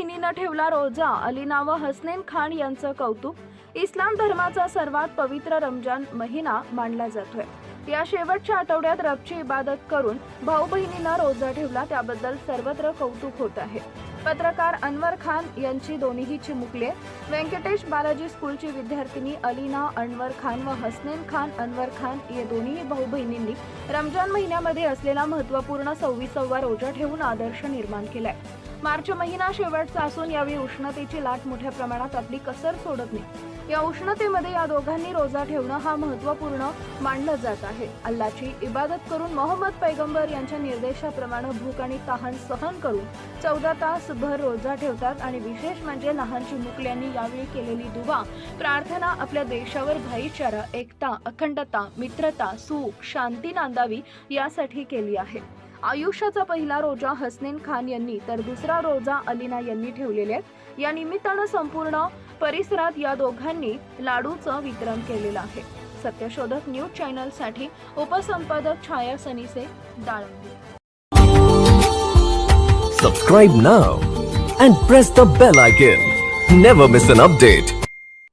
बहिणीनं ठेवला रोजा, अलिना व हसनैन खान यांचं कौतुक। इस्लाम धर्माचा सर्वात पवित्र रमजान महिना मानला जातोय। या शेवटच्या आठवड्यात रबची इबादत करून भाऊ बहिणीनं रोजा ठेवला, त्याबद्दल सर्वत्र कौतुक होत आहे। पत्रकार अनवर खान यांची दोन्हीही चिमुकले। व्यंकटेश बालाजी स्कूलची विद्यार्थिनी अलिना अनवर खान व हसनैन खान अनवर खान या दोन्ही भाऊ बहिणींनी रमजान महिन्यामध्ये असलेला महत्त्वपूर्ण 26वा रोजा ठेवून आदर्श निर्माण केलाय। मार्च महिना शेवटचा असून यावेळी उष्णतेची लाट मोठ्या प्रमाणात आपली कसर सोडत नाही। या उष्णतेमध्ये या दोघांनी रोजा ठेवणं हा महत्त्वपूर्ण मानलं जात आहे। अल्लाची इबादत करून मोहम्मद पैगंबर यांच्या निर्देशाप्रमाणे भूक आणि तहान सहन करून 14 तास भर रोजा ठेवतात आणि विशेष म्हणजे लहान चिमुकल्यांनी यावेळी केलेली दुवा प्रार्थना आपल्या देशावर भाईचारा, एकता, अखंडता, मित्रता, सुख, शांती नांदावी यासाठी केली आहे। आयुष्याचा पहिला रोजा हसनैन खान यांनी तर दुसरा रोजा अलिना यांनी ठेवलेले आहेत। या निमित्तानं संपूर्ण परिसरात या दोघांनी लाडूचं वितरण केलेलं आहे। सत्यशोधक न्यूज चॅनलसाठी उपसंपादक छाया सनीसे, Dalambe. Subscribe now and press the bell icon. Never miss an update.